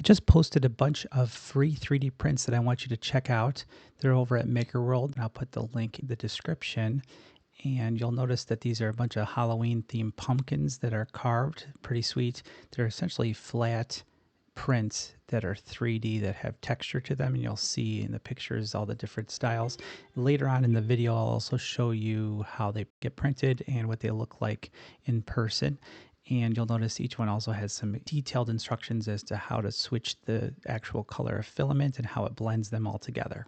just posted a bunch of free 3D prints that I want you to check out. They're over at Maker World, and I'll put the link in the description. And you'll notice that these are a bunch of Halloween themed pumpkins that are carved. Pretty sweet. They're essentially flat prints that are 3D that have texture to them, and you'll see in the pictures all the different styles. Later on in the video, I'll also show you how they get printed and what they look like in person. And you'll notice each one also has some detailed instructions as to how to switch the actual color of filament and how it blends them all together.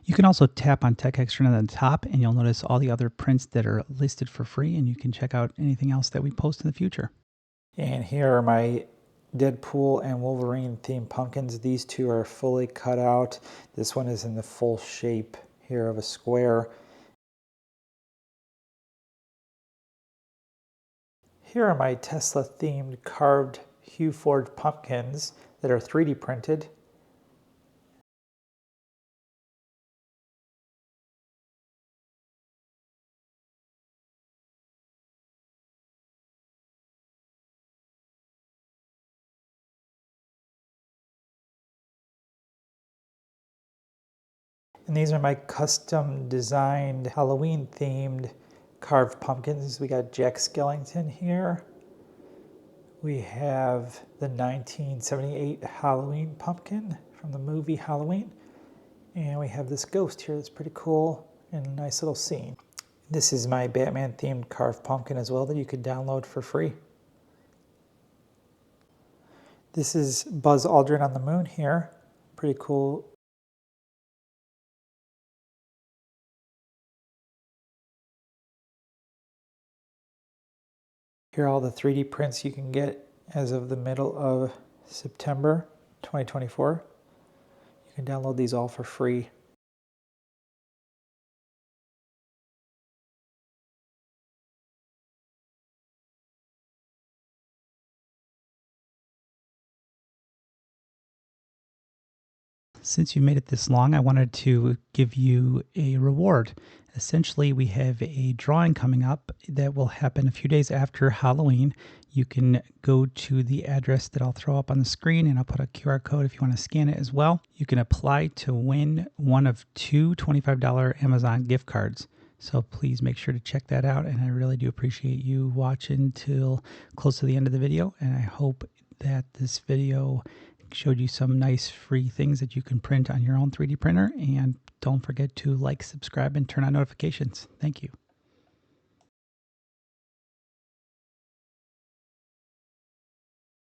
You can also tap on TechXtern on the top, and you'll notice all the other prints that are listed for free, and you can check out anything else that we post in the future. And here are my Deadpool and Wolverine themed pumpkins. These two are fully cut out. This one is in the full shape here of a square. Here are my Tesla themed carved Hue Forged pumpkins that are 3D printed. And these are my custom designed Halloween themed carved pumpkins. We got Jack Skellington here. We have the 1978 Halloween pumpkin from the movie Halloween. And we have this ghost here that's pretty cool and a nice little scene. This is my Batman themed carved pumpkin as well that you could download for free. This is Buzz Aldrin on the moon here. Pretty cool. Here are all the 3D prints you can get as of the middle of September 2024. You can download these all for free. Since you made it this long, I wanted to give you a reward. Essentially, we have a drawing coming up that will happen a few days after Halloween. You can go to the address that I'll throw up on the screen, and I'll put a QR code if you want to scan it as well. You can apply to win one of two $25 Amazon gift cards. So please make sure to check that out, and I really do appreciate you watching till close to the end of the video, and I hope that this video showed you some nice free things that you can print on your own 3D printer. And don't forget to like, subscribe, and turn on notifications. Thank you.